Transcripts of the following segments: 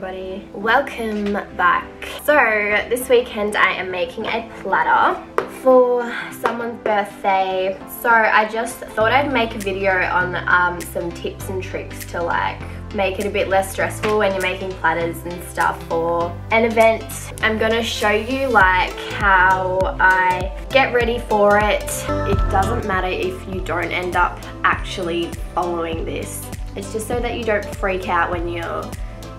everybody, welcome back. So this weekend I am making a platter for someone's birthday. So I just thought I'd make a video on some tips and tricks to like make it a bit less stressful when you're making platters and stuff for an event. I'm gonna show you like how I get ready for it. It doesn't matter if you don't end up actually following this. It's just so that you don't freak out when you're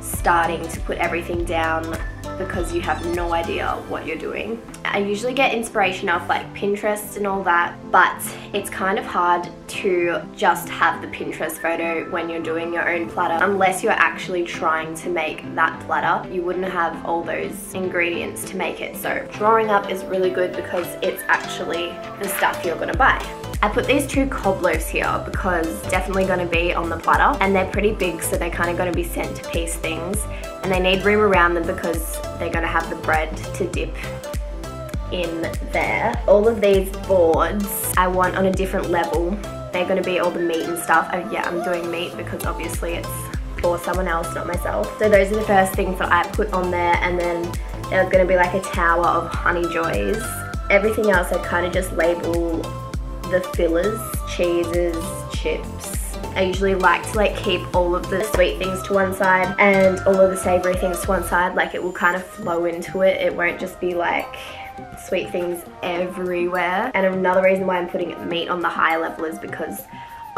starting to put everything down because you have no idea what you're doing. I usually get inspiration off like Pinterest and all that, but it's kind of hard to just have the Pinterest photo when you're doing your own platter. Unless you're actually trying to make that platter, you wouldn't have all those ingredients to make it. So drawing up is really good because it's actually the stuff you're gonna buy. I put these two cob loaves here because definitely going to be on the platter, and they're pretty big, so they're kind of going to be centerpiece things, and they need room around them because they're going to have the bread to dip in there. All of these boards I want on a different level. They're going to be all the meat and stuff. Oh yeah, I'm doing meat because obviously it's for someone else, not myself. So those are the first things that I put on there, and then there's going to be like a tower of honey joys. Everything else I kind of just label the fillers, cheeses, chips. I usually like to like keep all of the sweet things to one side and all of the savory things to one side. Like it will kind of flow into it. It won't just be like sweet things everywhere. And another reason why I'm putting meat on the higher level is because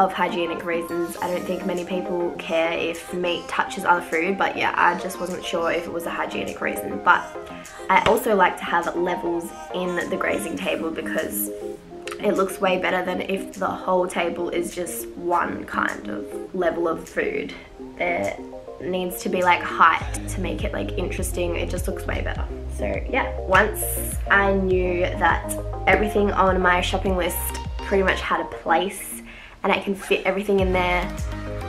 of hygienic reasons. I don't think many people care if meat touches other food, but yeah, I just wasn't sure if it was a hygienic reason. But I also like to have levels in the grazing table because it looks way better than if the whole table is just one kind of level of food. There needs to be like height to make it like interesting. It just looks way better. So yeah, once I knew that everything on my shopping list pretty much had a place and I can fit everything in there,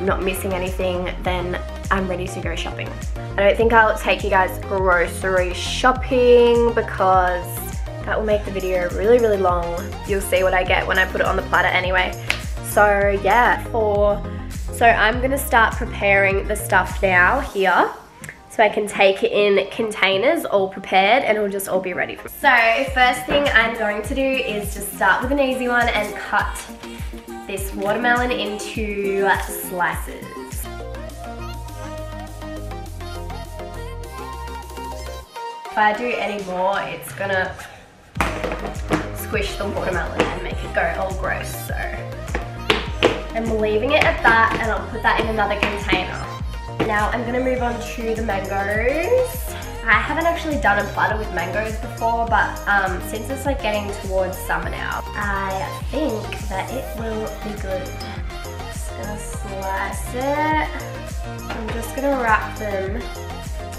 not missing anything, then I'm ready to go shopping. I don't think I'll take you guys grocery shopping because that will make the video really, really long. You'll see what I get when I put it on the platter anyway. So yeah, so I'm gonna start preparing the stuff now here so I can take it in containers all prepared and it'll just all be ready. So first thing I'm going to do is just start with an easy one and cut this watermelon into slices. If I do any more, it's gonna squish the watermelon and make it go all gross, so I'm leaving it at that and I'll put that in another container. Now I'm gonna move on to the mangoes. I haven't actually done a platter with mangoes before, but since it's like getting towards summer now, I think that it will be good. Just gonna slice it. I'm just gonna wrap them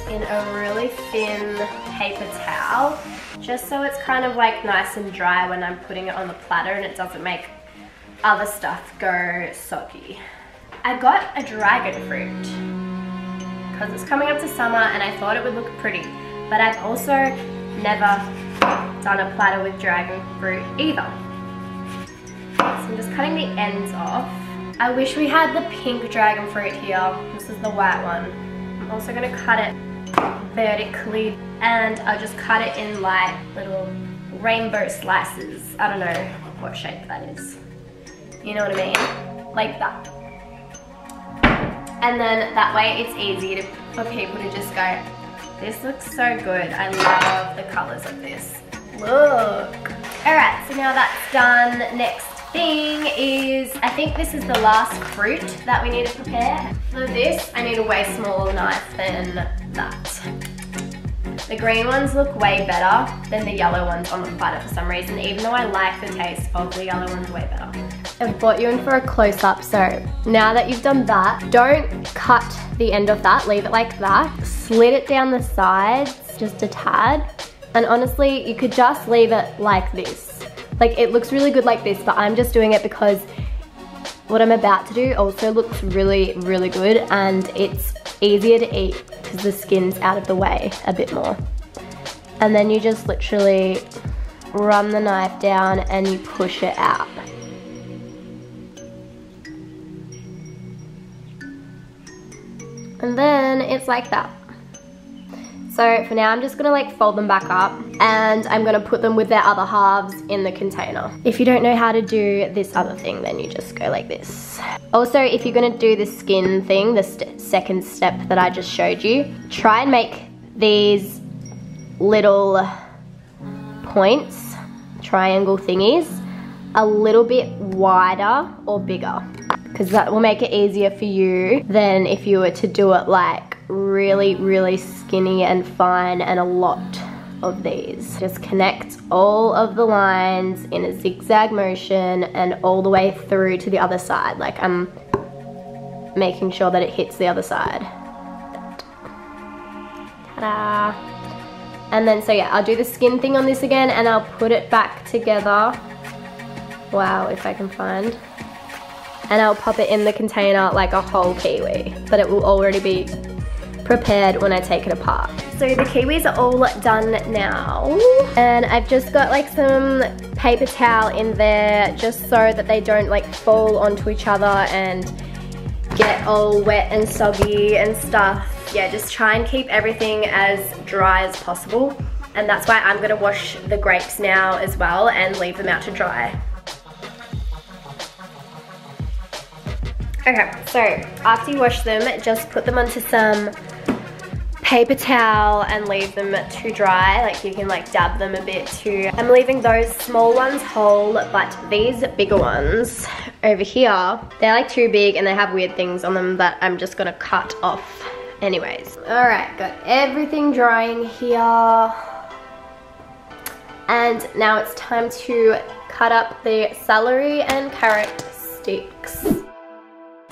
in a really thin paper towel, just so it's kind of like nice and dry when I'm putting it on the platter and it doesn't make other stuff go soggy. I got a dragon fruit because it's coming up to summer and I thought it would look pretty, but I've also never done a platter with dragon fruit either. So I'm just cutting the ends off. I wish we had the pink dragon fruit here. This is the white one. I'm also going to cut it vertically and I'll just cut it in like little rainbow slices. I don't know what shape that is. You know what I mean? Like that. And then that way it's easy for people to just go, this looks so good. I love the colors of this. Look. Alright, so now that's done. Next thing is, I think this is the last fruit that we need to prepare. For this, I need a way smaller knife than that. The green ones look way better than the yellow ones on the platter for some reason, even though I like the taste of the yellow ones way better. I've brought you in for a close-up, so now that you've done that, don't cut the end of that, leave it like that. Slit it down the sides, just a tad, and honestly, you could just leave it like this. Like, it looks really good like this, but I'm just doing it because what I'm about to do also looks really, really good, and it's easier to eat because the skin's out of the way a bit more. And then you just literally run the knife down and you push it out. And then it's like that. So for now I'm just gonna like fold them back up and I'm gonna put them with their other halves in the container. If you don't know how to do this other thing, then you just go like this. Also, if you're gonna do the skin thing, the second step that I just showed you, try and make these little points, triangle thingies, a little bit wider or bigger, because that will make it easier for you than if you were to do it like really, really skinny and fine and a lot of these. Just connect all of the lines in a zigzag motion and all the way through to the other side. Like I'm making sure that it hits the other side. Ta-da! And then so yeah, I'll do the skin thing on this again and I'll put it back together. Wow, if I can find. And I'll pop it in the container like a whole kiwi, but it will already be prepared when I take it apart. So the kiwis are all done now. And I've just got like some paper towel in there just so that they don't like fall onto each other and get all wet and soggy and stuff. Yeah, just try and keep everything as dry as possible. And that's why I'm gonna wash the grapes now as well and leave them out to dry. Okay, so after you wash them, just put them onto some paper towel and leave them to dry. Like you can like dab them a bit too. I'm leaving those small ones whole, but these bigger ones over here, they're like too big and they have weird things on them that I'm just gonna cut off anyways. All right, got everything drying here. And now it's time to cut up the celery and carrot sticks.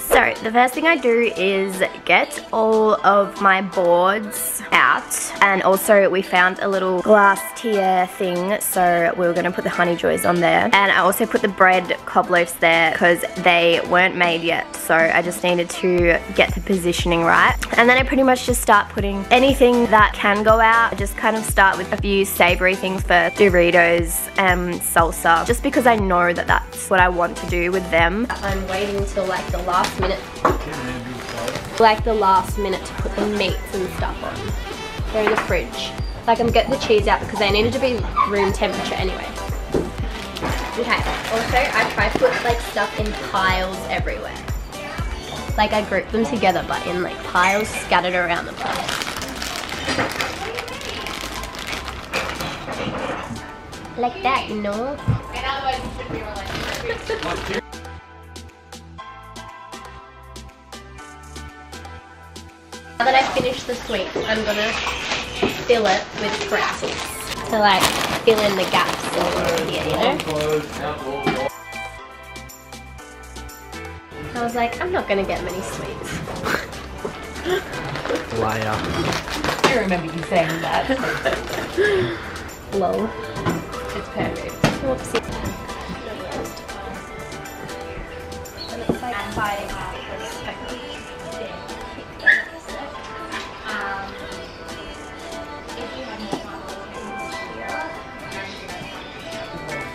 So the first thing I do is get all of my boards out, and also we found a little glass tier thing, so we were going to put the honey joys on there. And I also put the bread cob loaves there because they weren't made yet, so I just needed to get the positioning right. And then I pretty much just start putting anything that can go out. I just kind of start with a few savory things first, Doritos and salsa, just because I know that that's what I want to do with them. I'm waiting till like the last minute. Like the last minute to put the meats and stuff on. They're in the fridge. Like I'm getting the cheese out because they needed to be room temperature anyway. Okay, also I try to put like stuff in piles everywhere. Like I group them together but in like piles scattered around the place. Like that, you know? And otherwise you should be related. Now that I've finished the sweets, I'm gonna fill it with pretzels to like fill in the gaps over here, you know? I was like, I'm not gonna get many sweets. Liar. I remember you saying that. Lol. It's perfect. Whoopsie. And it's like fighting.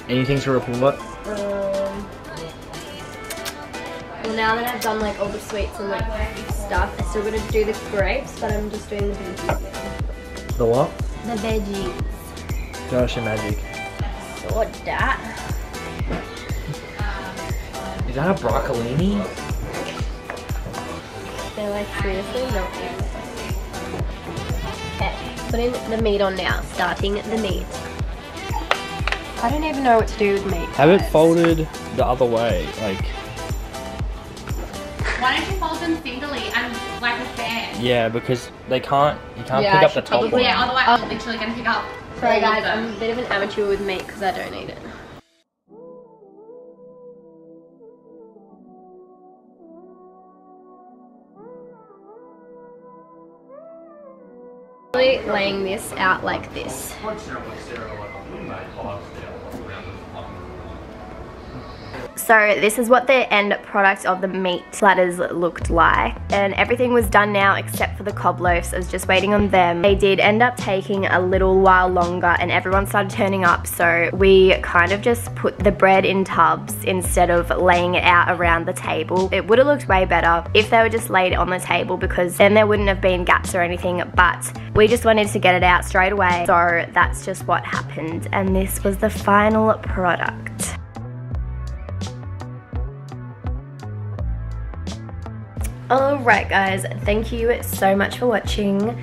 Anything to report? Well, now that I've done like all the sweets and like stuff, I still gotta do the grapes, but I'm just doing the veggies now. The what? The veggies. Gosh, your magic. So that. Is that a broccolini? They're like seriously not even. Okay, putting the meat on now, starting the meat. I don't even know what to do with meat. Have it folded the other way, like. Why don't you fold them singly and like a fan? Yeah, because they can't. You can't pick up the top one. Yeah, otherwise I'm literally gonna pick up. Sorry guys, I'm a bit of an amateur with meat because I don't eat it. Laying this out like this. So this is what the end product of the meat platters looked like, and everything was done now except for the cob loaves. I was just waiting on them. They did end up taking a little while longer and everyone started turning up, so we kind of just put the bread in tubs instead of laying it out around the table. It would have looked way better if they were just laid on the table, because then there wouldn't have been gaps or anything, but we just wanted to get it out straight away, so that's just what happened, and this was the final product. Alright guys, thank you so much for watching.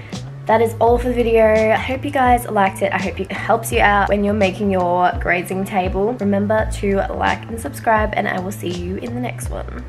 That is all for the video. I hope you guys liked it. I hope it helps you out when you're making your grazing table. Remember to like and subscribe, and I will see you in the next one.